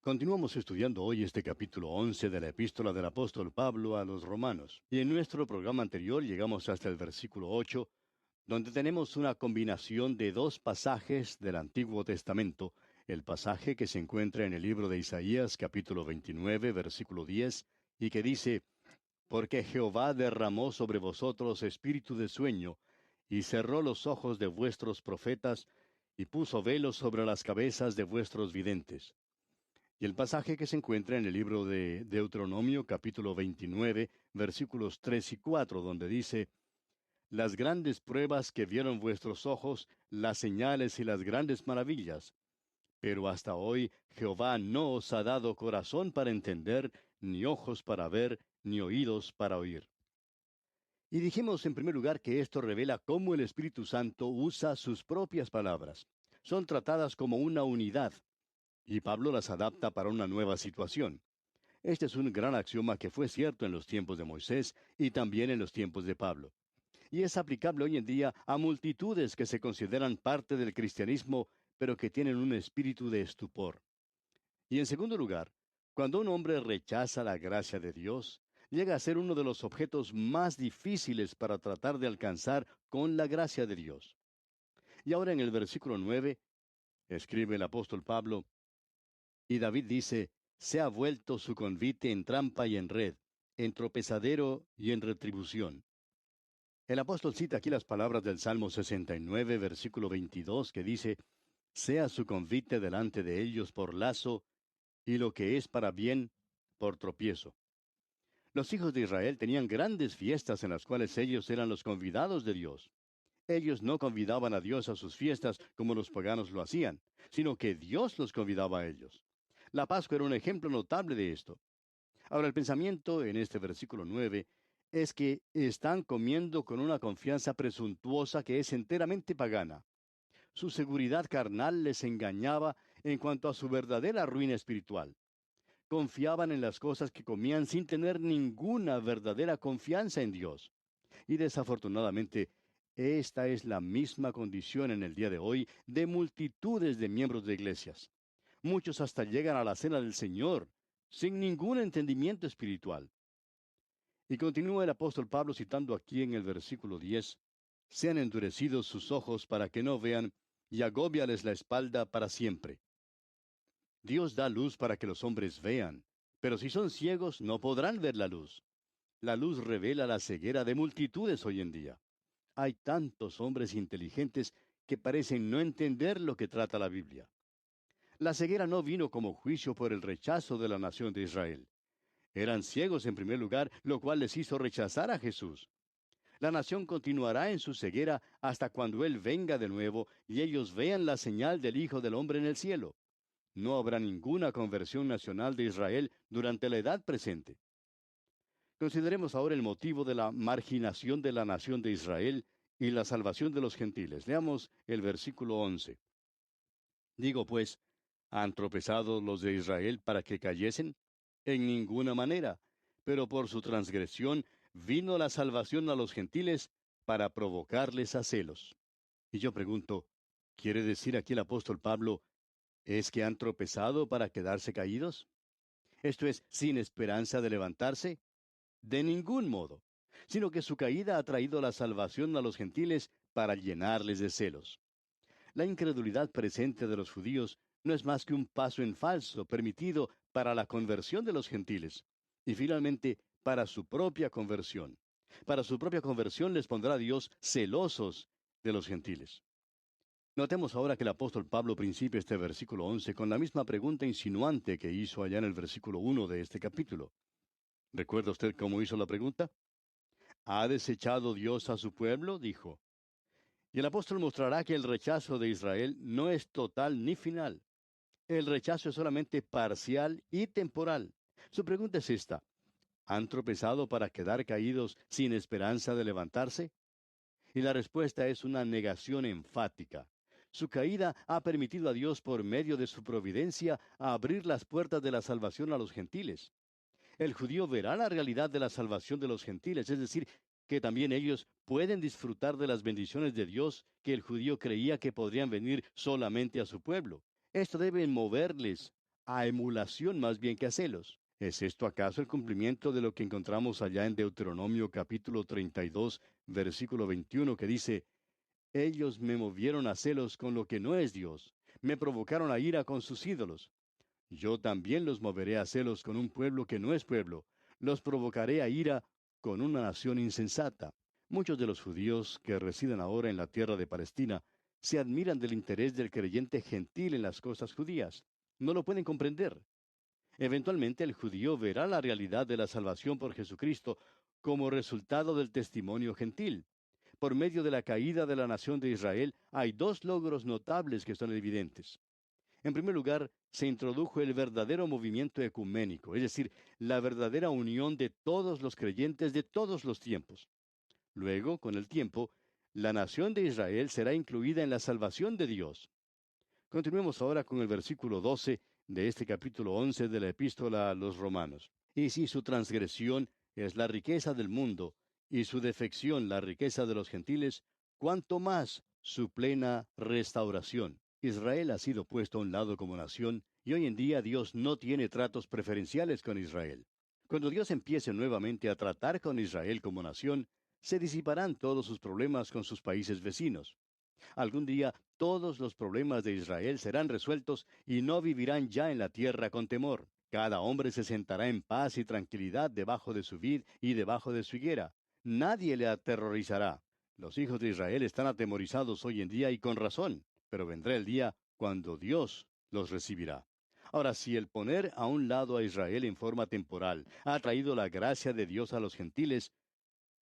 Continuamos estudiando hoy este capítulo 11 de la epístola del apóstol Pablo a los romanos. Y en nuestro programa anterior llegamos hasta el versículo 8, donde tenemos una combinación de dos pasajes del Antiguo Testamento, el pasaje que se encuentra en el libro de Isaías capítulo 29, versículo 10, y que dice, Porque Jehová derramó sobre vosotros espíritu de sueño, y cerró los ojos de vuestros profetas, y puso velos sobre las cabezas de vuestros videntes. Y el pasaje que se encuentra en el libro de Deuteronomio capítulo 29, versículos 3 y 4, donde dice, Las grandes pruebas que vieron vuestros ojos, las señales y las grandes maravillas. Pero hasta hoy Jehová no os ha dado corazón para entender, ni ojos para ver, ni oídos para oír. Y dijimos en primer lugar que esto revela cómo el Espíritu Santo usa sus propias palabras. Son tratadas como una unidad, y Pablo las adapta para una nueva situación. Este es un gran axioma que fue cierto en los tiempos de Moisés y también en los tiempos de Pablo. Y es aplicable hoy en día a multitudes que se consideran parte del cristianismo, pero que tienen un espíritu de estupor. Y en segundo lugar, cuando un hombre rechaza la gracia de Dios, llega a ser uno de los objetos más difíciles para tratar de alcanzar con la gracia de Dios. Y ahora en el versículo 9, escribe el apóstol Pablo, y David dice, se ha vuelto su convite en trampa y en red, en tropezadero y en retribución. El apóstol cita aquí las palabras del Salmo 69, versículo 22, que dice, sea su convite delante de ellos por lazo, y lo que es para bien, por tropiezo. Los hijos de Israel tenían grandes fiestas en las cuales ellos eran los convidados de Dios. Ellos no convidaban a Dios a sus fiestas como los paganos lo hacían, sino que Dios los convidaba a ellos. La Pascua era un ejemplo notable de esto. Ahora, el pensamiento en este versículo 9 es que están comiendo con una confianza presuntuosa que es enteramente pagana. Su seguridad carnal les engañaba en cuanto a su verdadera ruina espiritual. Confiaban en las cosas que comían sin tener ninguna verdadera confianza en Dios. Y desafortunadamente, esta es la misma condición en el día de hoy de multitudes de miembros de iglesias. Muchos hasta llegan a la cena del Señor sin ningún entendimiento espiritual. Y continúa el apóstol Pablo citando aquí en el versículo 10, sean endurecidos sus ojos para que no vean, y agóbiales la espalda para siempre. Dios da luz para que los hombres vean, pero si son ciegos no podrán ver la luz. La luz revela la ceguera de multitudes hoy en día. Hay tantos hombres inteligentes que parecen no entender lo que trata la Biblia. La ceguera no vino como juicio por el rechazo de la nación de Israel. Eran ciegos en primer lugar, lo cual les hizo rechazar a Jesús. La nación continuará en su ceguera hasta cuando Él venga de nuevo y ellos vean la señal del Hijo del Hombre en el cielo. No habrá ninguna conversión nacional de Israel durante la edad presente. Consideremos ahora el motivo de la marginación de la nación de Israel y la salvación de los gentiles. Leamos el versículo 11. Digo pues, ¿han tropezado los de Israel para que cayesen? En ninguna manera, pero por su transgresión vino la salvación a los gentiles para provocarles a celos. Y yo pregunto, ¿quiere decir aquí el apóstol Pablo, es que han tropezado para quedarse caídos? Esto es, sin esperanza de levantarse. De ningún modo, sino que su caída ha traído la salvación a los gentiles para llenarles de celos. La incredulidad presente de los judíos no es más que un paso en falso permitido para la conversión de los gentiles, y finalmente para su propia conversión. Para su propia conversión les pondrá Dios celosos de los gentiles. Notemos ahora que el apóstol Pablo principia este versículo 11 con la misma pregunta insinuante que hizo allá en el versículo 1 de este capítulo. ¿Recuerda usted cómo hizo la pregunta? ¿Ha desechado Dios a su pueblo? Dijo. Y el apóstol mostrará que el rechazo de Israel no es total ni final. El rechazo es solamente parcial y temporal. Su pregunta es esta. ¿Han tropezado para quedar caídos sin esperanza de levantarse? Y la respuesta es una negación enfática. Su caída ha permitido a Dios por medio de su providencia abrir las puertas de la salvación a los gentiles. El judío verá la realidad de la salvación de los gentiles, es decir, que también ellos pueden disfrutar de las bendiciones de Dios que el judío creía que podrían venir solamente a su pueblo. Esto debe moverles a emulación más bien que a celos. ¿Es esto acaso el cumplimiento de lo que encontramos allá en Deuteronomio capítulo 32, versículo 21, que dice, ellos me movieron a celos con lo que no es Dios, me provocaron a ira con sus ídolos? Yo también los moveré a celos con un pueblo que no es pueblo, los provocaré a ira con una nación insensata. Muchos de los judíos que residen ahora en la tierra de Palestina se admiran del interés del creyente gentil en las cosas judías. No lo pueden comprender. Eventualmente el judío verá la realidad de la salvación por Jesucristo como resultado del testimonio gentil. Por medio de la caída de la nación de Israel hay dos logros notables que son evidentes. En primer lugar, se introdujo el verdadero movimiento ecuménico, es decir, la verdadera unión de todos los creyentes de todos los tiempos. Luego, con el tiempo, la nación de Israel será incluida en la salvación de Dios. Continuemos ahora con el versículo 12 de este capítulo 11 de la epístola a los Romanos. Y si su transgresión es la riqueza del mundo, y su defección la riqueza de los gentiles, ¿cuánto más su plena restauración? Israel ha sido puesto a un lado como nación, y hoy en día Dios no tiene tratos preferenciales con Israel. Cuando Dios empiece nuevamente a tratar con Israel como nación, se disiparán todos sus problemas con sus países vecinos. Algún día todos los problemas de Israel serán resueltos y no vivirán ya en la tierra con temor. Cada hombre se sentará en paz y tranquilidad debajo de su vid y debajo de su higuera. Nadie le aterrorizará. Los hijos de Israel están atemorizados hoy en día y con razón, pero vendrá el día cuando Dios los recibirá. Ahora, si el poner a un lado a Israel en forma temporal ha traído la gracia de Dios a los gentiles,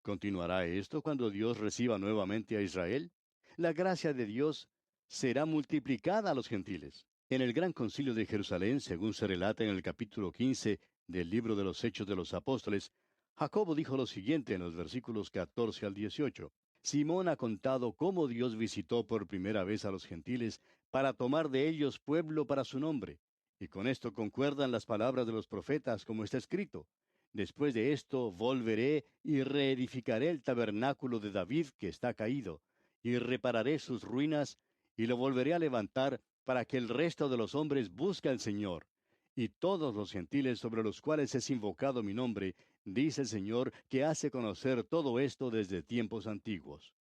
¿continuará esto cuando Dios reciba nuevamente a Israel? La gracia de Dios será multiplicada a los gentiles. En el gran concilio de Jerusalén, según se relata en el capítulo 15 del libro de los Hechos de los Apóstoles, Jacobo dijo lo siguiente en los versículos 14 al 18. Simón ha contado cómo Dios visitó por primera vez a los gentiles para tomar de ellos pueblo para su nombre. Y con esto concuerdan las palabras de los profetas, como está escrito. Después de esto volveré y reedificaré el tabernáculo de David que está caído, y repararé sus ruinas, y lo volveré a levantar para que el resto de los hombres busque al Señor. Y todos los gentiles sobre los cuales es invocado mi nombre, dice el Señor, que hace conocer todo esto desde tiempos antiguos.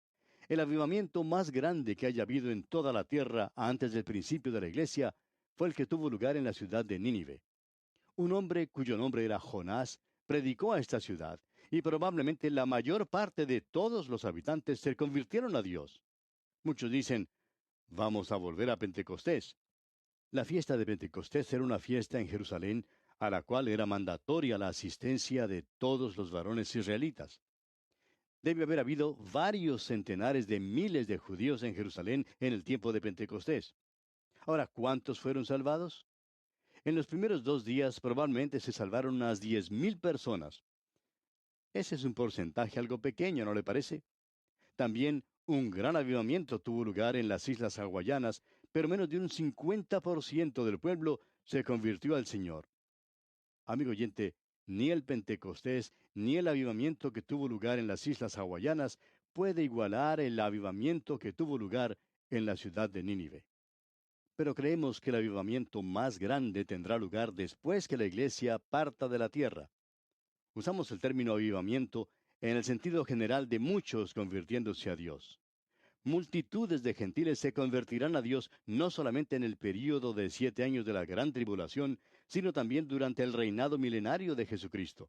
El avivamiento más grande que haya habido en toda la tierra antes del principio de la iglesia fue el que tuvo lugar en la ciudad de Nínive. Un hombre cuyo nombre era Jonás predicó a esta ciudad, y probablemente la mayor parte de todos los habitantes se convirtieron a Dios. Muchos dicen, vamos a volver a Pentecostés. La fiesta de Pentecostés era una fiesta en Jerusalén a la cual era mandatoria la asistencia de todos los varones israelitas. Debe haber habido varios centenares de miles de judíos en Jerusalén en el tiempo de Pentecostés. Ahora, ¿cuántos fueron salvados? En los primeros 2 días probablemente se salvaron unas 10,000 personas. Ese es un porcentaje algo pequeño, ¿no le parece? También un gran avivamiento tuvo lugar en las Islas Hawaianas, pero menos de un 50% del pueblo se convirtió al Señor. Amigo oyente, ni el Pentecostés ni el avivamiento que tuvo lugar en las Islas Hawaianas puede igualar el avivamiento que tuvo lugar en la ciudad de Nínive. Pero creemos que el avivamiento más grande tendrá lugar después que la iglesia parta de la tierra. Usamos el término avivamiento en el sentido general de muchos convirtiéndose a Dios. Multitudes de gentiles se convertirán a Dios no solamente en el período de 7 años de la gran tribulación, sino también durante el reinado milenario de Jesucristo.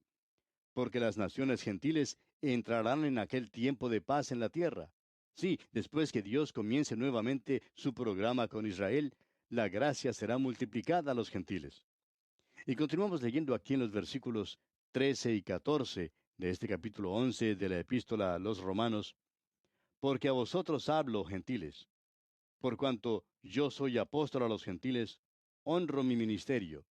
Porque las naciones gentiles entrarán en aquel tiempo de paz en la tierra. Sí, después que Dios comience nuevamente su programa con Israel, la gracia será multiplicada a los gentiles. Y continuamos leyendo aquí en los versículos 13 y 14 de este capítulo 11 de la epístola a los Romanos, porque a vosotros hablo, gentiles, por cuanto yo soy apóstol a los gentiles, honro mi ministerio,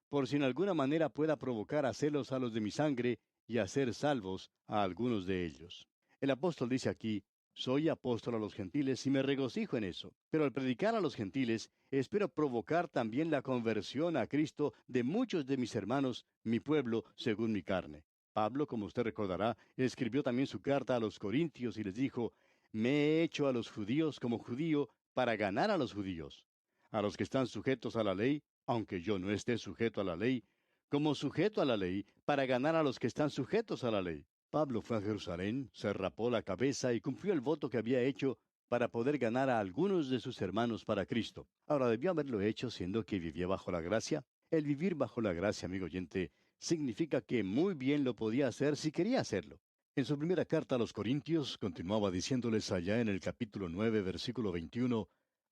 por si en alguna manera pueda provocar a celos a los de mi sangre y hacer salvos a algunos de ellos. El apóstol dice aquí, soy apóstol a los gentiles y me regocijo en eso, pero al predicar a los gentiles, espero provocar también la conversión a Cristo de muchos de mis hermanos, mi pueblo, según mi carne. Pablo, como usted recordará, escribió también su carta a los Corintios y les dijo, me he hecho a los judíos como judío para ganar a los judíos. A los que están sujetos a la ley, aunque yo no esté sujeto a la ley, como sujeto a la ley, para ganar a los que están sujetos a la ley. Pablo fue a Jerusalén, se rapó la cabeza y cumplió el voto que había hecho para poder ganar a algunos de sus hermanos para Cristo. Ahora, debió haberlo hecho siendo que vivía bajo la gracia. El vivir bajo la gracia, amigo oyente, significa que muy bien lo podía hacer si quería hacerlo. En su primera carta a los Corintios, continuaba diciéndoles allá en el capítulo 9, versículo 21,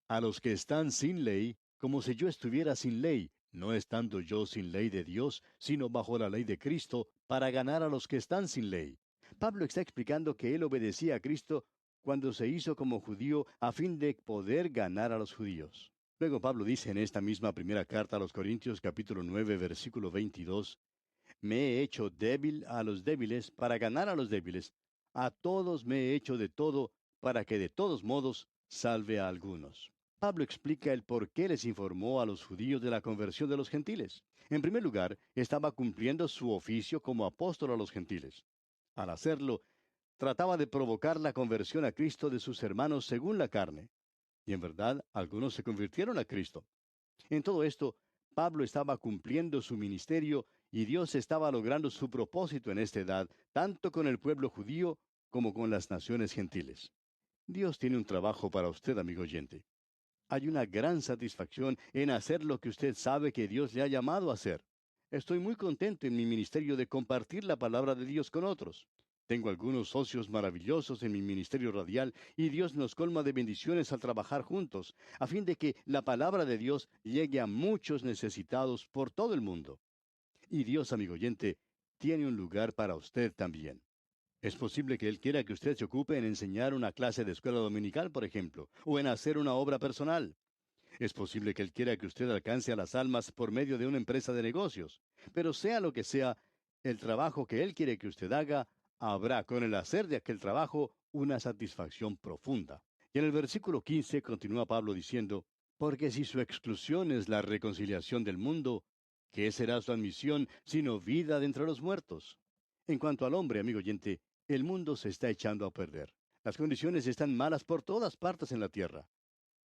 a los que están sin ley, como si yo estuviera sin ley, no estando yo sin ley de Dios, sino bajo la ley de Cristo, para ganar a los que están sin ley. Pablo está explicando que él obedecía a Cristo cuando se hizo como judío a fin de poder ganar a los judíos. Luego Pablo dice en esta misma primera carta a los Corintios capítulo 9 versículo 22, me he hecho débil a los débiles para ganar a los débiles. A todos me he hecho de todo para que de todos modos salve a algunos. Pablo explica el por qué les informó a los judíos de la conversión de los gentiles. En primer lugar, estaba cumpliendo su oficio como apóstol a los gentiles. Al hacerlo, trataba de provocar la conversión a Cristo de sus hermanos según la carne. Y en verdad, algunos se convirtieron a Cristo. En todo esto, Pablo estaba cumpliendo su ministerio y Dios estaba logrando su propósito en esta edad, tanto con el pueblo judío como con las naciones gentiles. Dios tiene un trabajo para usted, amigo oyente. Hay una gran satisfacción en hacer lo que usted sabe que Dios le ha llamado a hacer. Estoy muy contento en mi ministerio de compartir la palabra de Dios con otros. Tengo algunos socios maravillosos en mi ministerio radial y Dios nos colma de bendiciones al trabajar juntos, a fin de que la palabra de Dios llegue a muchos necesitados por todo el mundo. Y Dios, amigo oyente, tiene un lugar para usted también. Es posible que Él quiera que usted se ocupe en enseñar una clase de escuela dominical, por ejemplo, o en hacer una obra personal. Es posible que Él quiera que usted alcance a las almas por medio de una empresa de negocios. Pero sea lo que sea, el trabajo que Él quiere que usted haga, habrá con el hacer de aquel trabajo una satisfacción profunda. Y en el versículo 15 continúa Pablo diciendo, porque si su exclusión es la reconciliación del mundo, ¿qué será su admisión sino vida de entre los muertos? En cuanto al hombre, amigo oyente, el mundo se está echando a perder. Las condiciones están malas por todas partes en la tierra.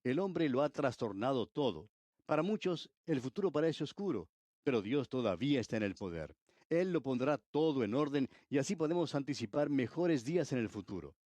El hombre lo ha trastornado todo. Para muchos, el futuro parece oscuro, pero Dios todavía está en el poder. Él lo pondrá todo en orden y así podemos anticipar mejores días en el futuro.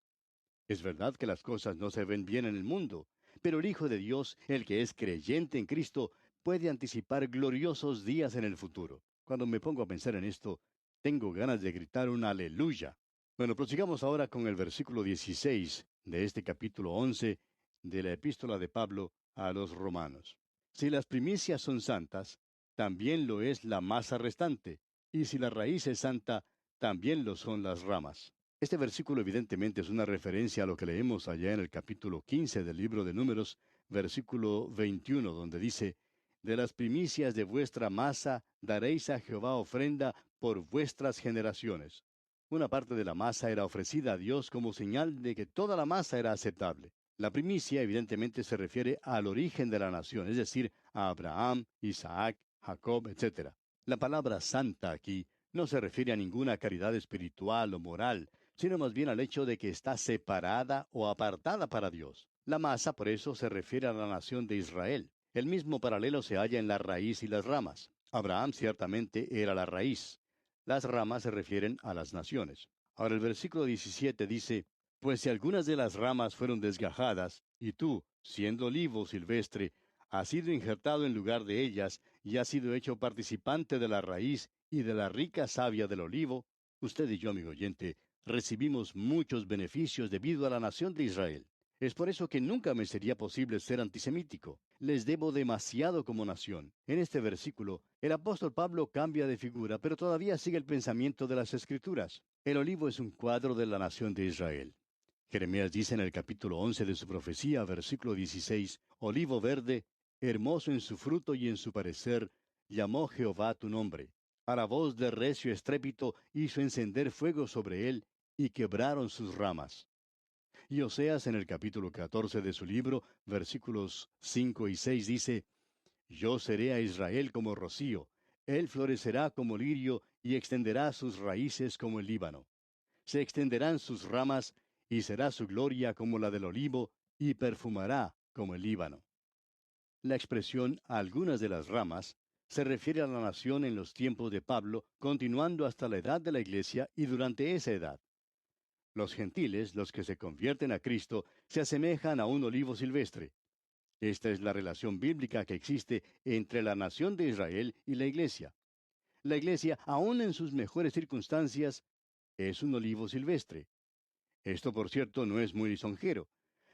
Es verdad que las cosas no se ven bien en el mundo, pero el Hijo de Dios, el que es creyente en Cristo, puede anticipar gloriosos días en el futuro. Cuando me pongo a pensar en esto, tengo ganas de gritar un aleluya. Bueno, prosigamos ahora con el versículo 16 de este capítulo 11 de la epístola de Pablo a los romanos. Si las primicias son santas, también lo es la masa restante, y si la raíz es santa, también lo son las ramas. Este versículo evidentemente es una referencia a lo que leemos allá en el capítulo 15 del libro de Números, versículo 21, donde dice, de las primicias de vuestra masa daréis a Jehová ofrenda por vuestras generaciones. Una parte de la masa era ofrecida a Dios como señal de que toda la masa era aceptable. La primicia evidentemente se refiere al origen de la nación, es decir, a Abraham, Isaac, Jacob, etc. La palabra santa aquí no se refiere a ninguna caridad espiritual o moral, sino más bien al hecho de que está separada o apartada para Dios. La masa, por eso, se refiere a la nación de Israel. El mismo paralelo se halla en la raíz y las ramas. Abraham ciertamente era la raíz. Las ramas se refieren a las naciones. Ahora el versículo 17 dice, pues si algunas de las ramas fueron desgajadas, y tú, siendo olivo silvestre, has sido injertado en lugar de ellas, y has sido hecho participante de la raíz y de la rica savia del olivo, usted y yo, amigo oyente, recibimos muchos beneficios debido a la nación de Israel. Es por eso que nunca me sería posible ser antisemítico. Les debo demasiado como nación. En este versículo, el apóstol Pablo cambia de figura, pero todavía sigue el pensamiento de las Escrituras. El olivo es un cuadro de la nación de Israel. Jeremías dice en el capítulo 11 de su profecía, versículo 16, olivo verde, hermoso en su fruto y en su parecer, llamó Jehová tu nombre. A la voz de recio estrépito hizo encender fuego sobre él, y quebraron sus ramas. Y Oseas en el capítulo 14 de su libro, versículos 5 y 6 dice, yo seré a Israel como rocío, él florecerá como lirio y extenderá sus raíces como el Líbano. Se extenderán sus ramas y será su gloria como la del olivo y perfumará como el Líbano. La expresión algunas de las ramas se refiere a la nación en los tiempos de Pablo, continuando hasta la edad de la iglesia y durante esa edad. Los gentiles, los que se convierten a Cristo, se asemejan a un olivo silvestre. Esta es la relación bíblica que existe entre la nación de Israel y la iglesia. La iglesia, aun en sus mejores circunstancias, es un olivo silvestre. Esto, por cierto, no es muy lisonjero.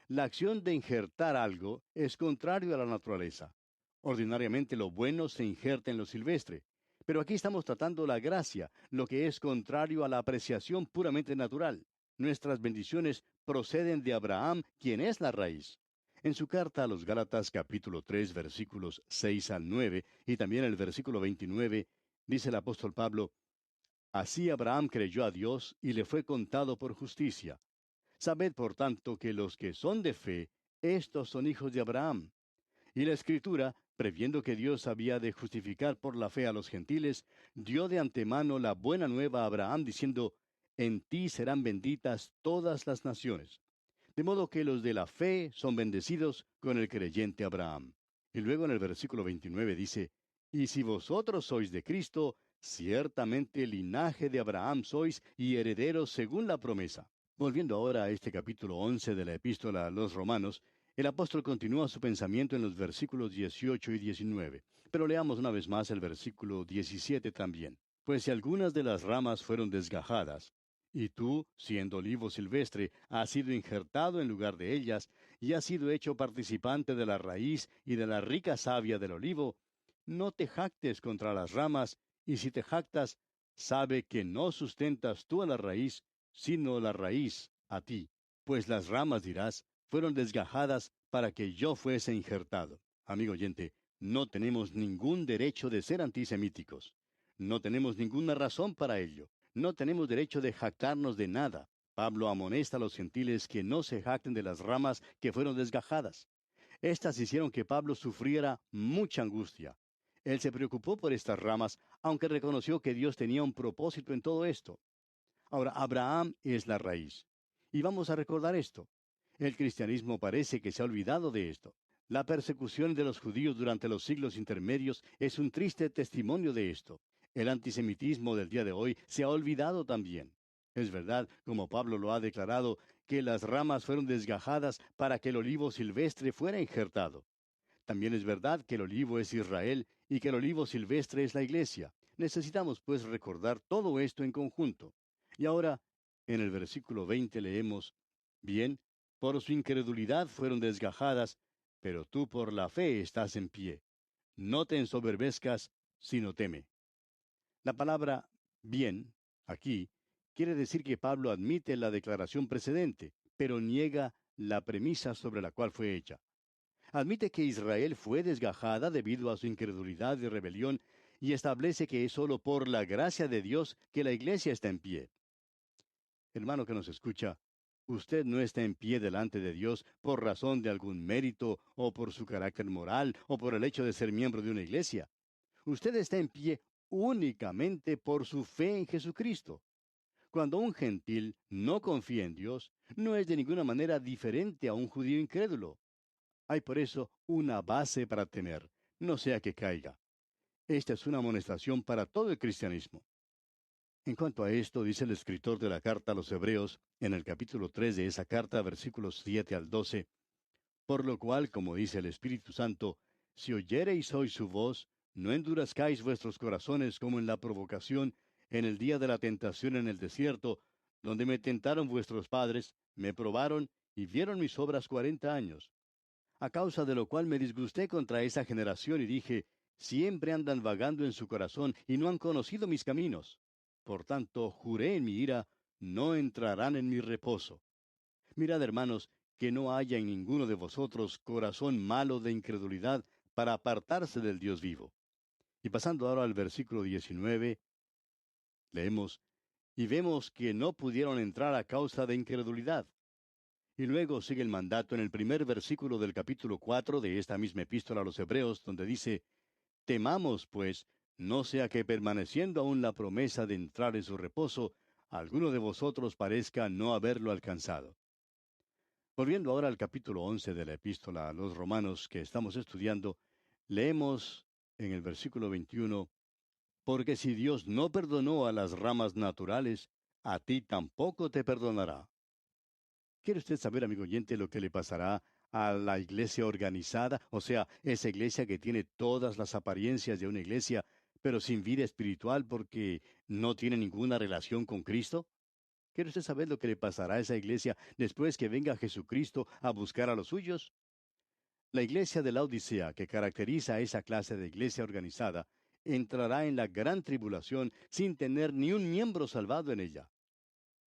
La acción de injertar algo es contrario a la naturaleza. Ordinariamente lo bueno se injerta en lo silvestre. Pero aquí estamos tratando la gracia, lo que es contrario a la apreciación puramente natural. Nuestras bendiciones proceden de Abraham, quien es la raíz. En su carta a los Gálatas capítulo 3 versículos 6 al 9 y también el versículo 29, dice el apóstol Pablo, Así Abraham creyó a Dios y le fue contado por justicia. Sabed, por tanto, que los que son de fe, estos son hijos de Abraham. Y la Escritura, previendo que Dios había de justificar por la fe a los gentiles, dio de antemano la buena nueva a Abraham, diciendo, En ti serán benditas todas las naciones. De modo que los de la fe son bendecidos con el creyente Abraham. Y luego en el versículo 29 dice, Y si vosotros sois de Cristo, ciertamente linaje de Abraham sois y herederos según la promesa. Volviendo ahora a este capítulo 11 de la epístola a los Romanos, el apóstol continúa su pensamiento en los versículos 18 y 19. Pero leamos una vez más el versículo 17 también. Pues si algunas de las ramas fueron desgajadas, y tú, siendo olivo silvestre, has sido injertado en lugar de ellas, y has sido hecho participante de la raíz y de la rica savia del olivo, no te jactes contra las ramas, y si te jactas, sabe que no sustentas tú a la raíz, sino la raíz a ti. Pues las ramas, dirás, fueron desgajadas para que yo fuese injertado. Amigo oyente, no tenemos ningún derecho de ser antisemíticos. No tenemos ninguna razón para ello. No tenemos derecho de jactarnos de nada. Pablo amonesta a los gentiles que no se jacten de las ramas que fueron desgajadas. Estas hicieron que Pablo sufriera mucha angustia. Él se preocupó por estas ramas, aunque reconoció que Dios tenía un propósito en todo esto. Ahora, Abraham es la raíz. Y vamos a recordar esto. El cristianismo parece que se ha olvidado de esto. La persecución de los judíos durante los siglos intermedios es un triste testimonio de esto. El antisemitismo del día de hoy se ha olvidado también. Es verdad, como Pablo lo ha declarado, que las ramas fueron desgajadas para que el olivo silvestre fuera injertado. También es verdad que el olivo es Israel y que el olivo silvestre es la iglesia. Necesitamos pues recordar todo esto en conjunto. Y ahora, en el versículo 20 leemos, Bien, por su incredulidad fueron desgajadas, pero tú por la fe estás en pie. No te ensoberbezcas, sino teme. La palabra bien, aquí, quiere decir que Pablo admite la declaración precedente, pero niega la premisa sobre la cual fue hecha. Admite que Israel fue desgajada debido a su incredulidad y rebelión y establece que es sólo por la gracia de Dios que la iglesia está en pie. Hermano que nos escucha, usted no está en pie delante de Dios por razón de algún mérito o por su carácter moral o por el hecho de ser miembro de una iglesia. Usted está en pie únicamente por su fe en Jesucristo. Cuando un gentil no confía en Dios, no es de ninguna manera diferente a un judío incrédulo. Hay por eso una base para temer, no sea que caiga. Esta es una amonestación para todo el cristianismo. En cuanto a esto, dice el escritor de la carta a los Hebreos, en el capítulo 3 de esa carta, versículos 7 al 12, por lo cual, como dice el Espíritu Santo, si oyereis hoy su voz, no endurezcáis vuestros corazones como en la provocación, en el día de la tentación en el desierto, donde me tentaron vuestros padres, me probaron y vieron mis obras 40 años. A causa de lo cual me disgusté contra esa generación y dije, siempre andan vagando en su corazón y no han conocido mis caminos. Por tanto, juré en mi ira, no entrarán en mi reposo. Mirad, hermanos, que no haya en ninguno de vosotros corazón malo de incredulidad para apartarse del Dios vivo. Y pasando ahora al versículo 19, leemos, y vemos que no pudieron entrar a causa de incredulidad. Y luego sigue el mandato en el primer versículo del capítulo 4 de esta misma epístola a los Hebreos, donde dice, Temamos, pues, no sea que permaneciendo aún la promesa de entrar en su reposo, alguno de vosotros parezca no haberlo alcanzado. Volviendo ahora al capítulo 11 de la epístola a los Romanos que estamos estudiando, Leemos en el versículo 21, porque si Dios no perdonó a las ramas naturales, a ti tampoco te perdonará. ¿Quiere usted saber, amigo oyente, lo que le pasará a la iglesia organizada? O sea, esa iglesia que tiene todas las apariencias de una iglesia, pero sin vida espiritual porque no tiene ninguna relación con Cristo. ¿Quiere usted saber lo que le pasará a esa iglesia después que venga Jesucristo a buscar a los suyos? La iglesia de la Odisea, que caracteriza a esa clase de iglesia organizada, entrará en la gran tribulación sin tener ni un miembro salvado en ella.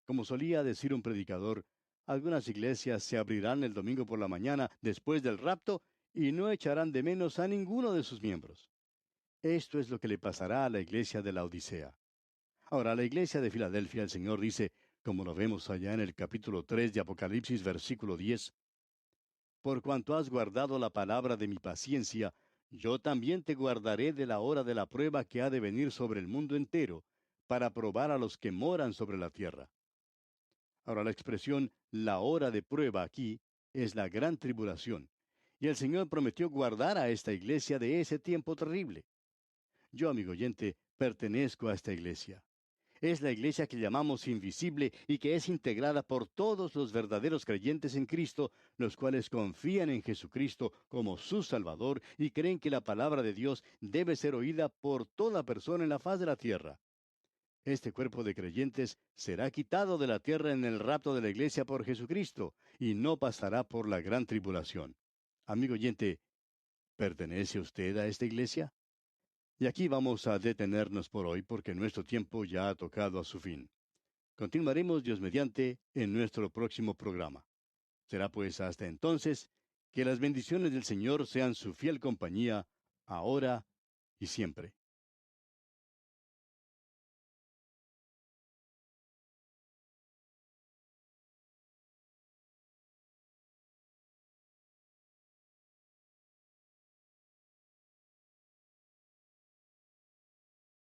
Como solía decir un predicador, algunas iglesias se abrirán el domingo por la mañana después del rapto y no echarán de menos a ninguno de sus miembros. Esto es lo que le pasará a la iglesia de la Odisea. Ahora, la iglesia de Filadelfia, el Señor dice, como lo vemos allá en el capítulo 3 de Apocalipsis, versículo 10, por cuanto has guardado la palabra de mi paciencia, yo también te guardaré de la hora de la prueba que ha de venir sobre el mundo entero, para probar a los que moran sobre la tierra. Ahora, la expresión la hora de prueba aquí es la gran tribulación, y el Señor prometió guardar a esta iglesia de ese tiempo terrible. Yo, amigo oyente, pertenezco a esta iglesia. Es la iglesia que llamamos invisible y que es integrada por todos los verdaderos creyentes en Cristo, los cuales confían en Jesucristo como su Salvador y creen que la palabra de Dios debe ser oída por toda persona en la faz de la tierra. Este cuerpo de creyentes será quitado de la tierra en el rapto de la iglesia por Jesucristo y no pasará por la gran tribulación. Amigo oyente, ¿pertenece usted a esta iglesia? Y aquí vamos a detenernos por hoy porque nuestro tiempo ya ha tocado a su fin. Continuaremos Dios mediante en nuestro próximo programa. Será pues hasta entonces que las bendiciones del Señor sean su fiel compañía, ahora y siempre.